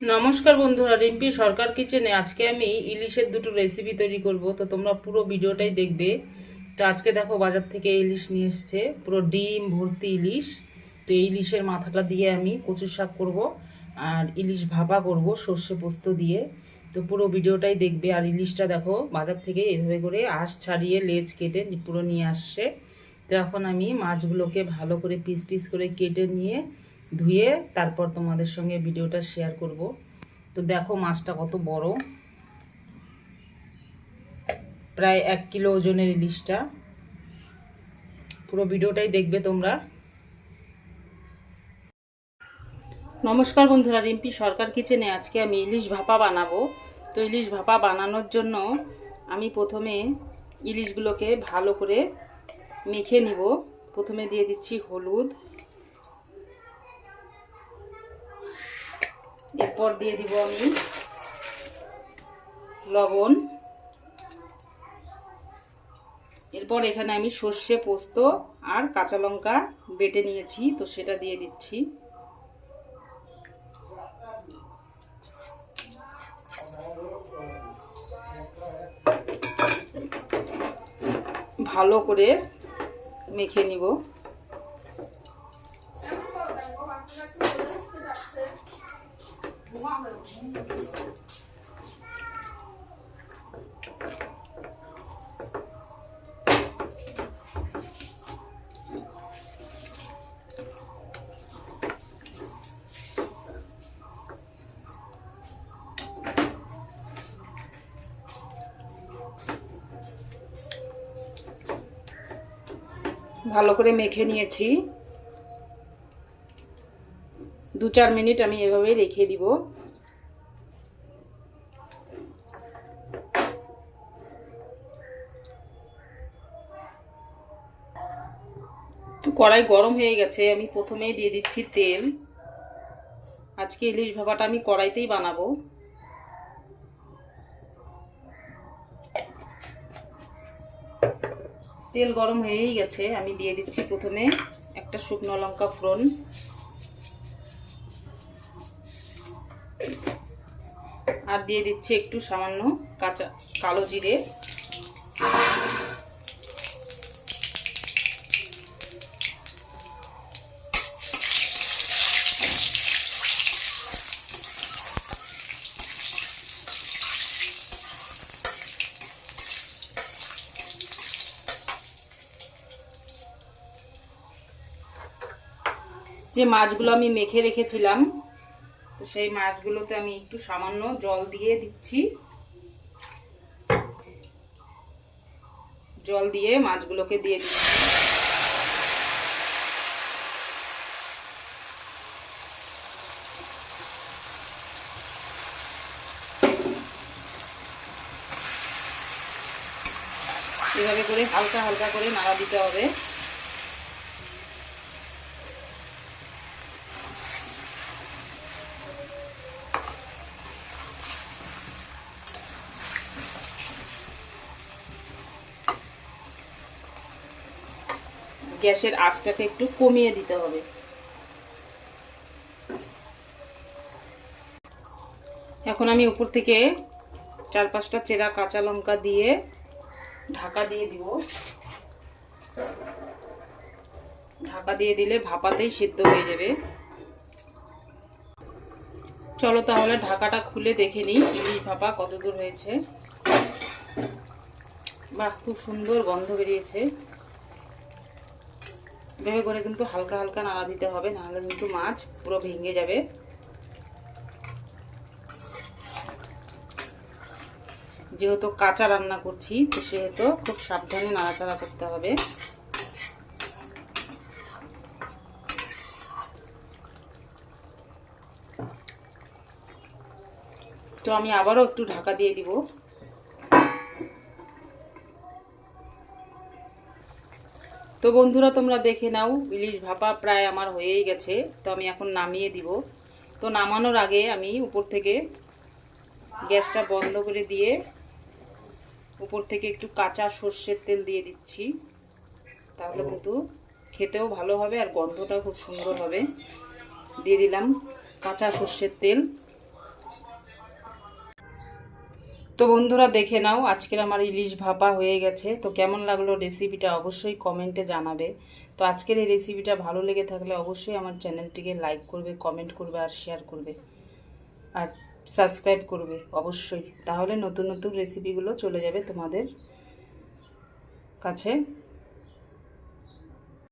নমস্কার বন্ধুরা, রিম্পি সরকার কিচেনে আজকে আমি ইলিশের দুটো রেসিপি তৈরি করব। তো তোমরা পুরো ভিডিওটাই দেখবে। তো আজকে দেখো বাজার থেকে ইলিশ নিয়ে এসছে, পুরো ডিম ভর্তি ইলিশ। তো এই ইলিশের মাথাটা দিয়ে আমি কচু শাক করব আর ইলিশ ভাপা করব সর্ষে পোস্ত দিয়ে। তো পুরো ভিডিওটাই দেখবে। আর ইলিশটা দেখো বাজার থেকে এভাবে করে আঁশ ছাড়িয়ে লেজ কেটে পুরো নিয়ে আসছে। তো এখন আমি মাছগুলোকে ভালো করে পিস পিস করে কেটে নিয়ে ধুয়ে তারপর তোমাদের সঙ্গে ভিডিওটা শেয়ার করব। তো দেখো মাছটা কত বড়, প্রায় 1 কিলো ওজনের ইলিশটা। পুরো ভিডিওটাই দেখবে তোমরা। নমস্কার বন্ধুরা, রিম্পি সরকার কিচেনে আজকে আমি ইলিশ ভাপা বানাবো। তো ইলিশ ভাপা বানানোর জন্য আমি প্রথমে ইলিশগুলোকে ভালো করে মেখে নিব। প্রথমে দিয়ে দিচ্ছি হলুদ, এরপর দিয়ে দিব আমি লবণ, এরপর এখানে আমি সর্ষে পোস্ত আর কাঁচা লঙ্কা বেটে নিয়েছি, তো সেটা দিয়ে দিচ্ছি। ভালো করে মেখে নিব। ভালো করে মেখে নিয়েছি। 2-4 মিনিট আমি এভাবেই রেখে দিব। তো কড়াই গরম হয়ে গেছে, আমি প্রথমেই দিয়ে দিচ্ছি তেল। আজকে ইলিশ ভাপাটা আমি কড়াইতেই বানাবো। তেল গরম হয়েই গেছে, আমি দিয়ে দিচ্ছি প্রথমে একটা শুকনো লঙ্কা ফোড়ন, আর দিয়ে দিচ্ছি একটু সামান্য কালো জিরে, যে মাছগুলো আমি মেখে রেখেছিলাম, তো সেই মাছগুলোতে আমি একটু সামান্য জল দিয়ে দিচ্ছি। জল দিয়ে মাছগুলোকে দিয়ে দিচ্ছি। এভাবে করে হালকা হালকা করে নাড়া দিতে হবে। গ্যাসের আঁচটাকে একটু কমিয়ে দিতে হবে। এখন আমি উপর থেকে 4-5টা চেরা কাঁচা লঙ্কা দিয়ে ঢাকা দিয়ে দিব। ঢাকা দিয়ে দিলে ভাপাতেই সিদ্ধ হয়ে যাবে। চলো তাহলে ঢাকাটা খুলে দেখে নিই ইলিশ ভাপা কতদূর হয়েছে। বাহ, খুব সুন্দর গন্ধ বেরিয়েছে। এভাবে করে কিন্তু হালকা হালকা নাড়া দিতে হবে, নাহলে কিন্তু মাছ পুরো ভেঙে যাবে। যেহেতু কাঁচা রান্না করছি, তো সেহেতু খুব সাবধানে নাড়াচাড়া করতে হবে। তো আমি আবারও একটু ঢাকা দিয়ে দিব। তো বন্ধুরা, তোমরা দেখে নাও, ইলিশ ভাপা প্রায় আমার হয়েই গেছে। তো আমি এখন নামিয়ে দিব। তো নামানোর আগে আমি উপর থেকে গ্যাসটা বন্ধ করে দিয়ে উপর থেকে একটু কাঁচা সর্ষের তেল দিয়ে দিচ্ছি। তাহলে কিন্তু খেতেও ভালো হবে আর গন্ধটাও খুব সুন্দর হবে। দিয়ে দিলাম কাঁচা সর্ষের তেল। তো বন্ধুরা দেখে নাও, আজকের আমার ইলিশ ভাপা হয়ে গেছে। তো কেমন লাগলো রেসিপিটা অবশ্যই কমেন্টে জানাবে। তো আজকের এই রেসিপিটা ভালো লেগে থাকলে অবশ্যই আমার চ্যানেলটিকে লাইক করবে, কমেন্ট করবে আর শেয়ার করবে আর সাবস্ক্রাইব করবে অবশ্যই। তাহলে নতুন নতুন রেসিপিগুলো চলে যাবে তোমাদের কাছে।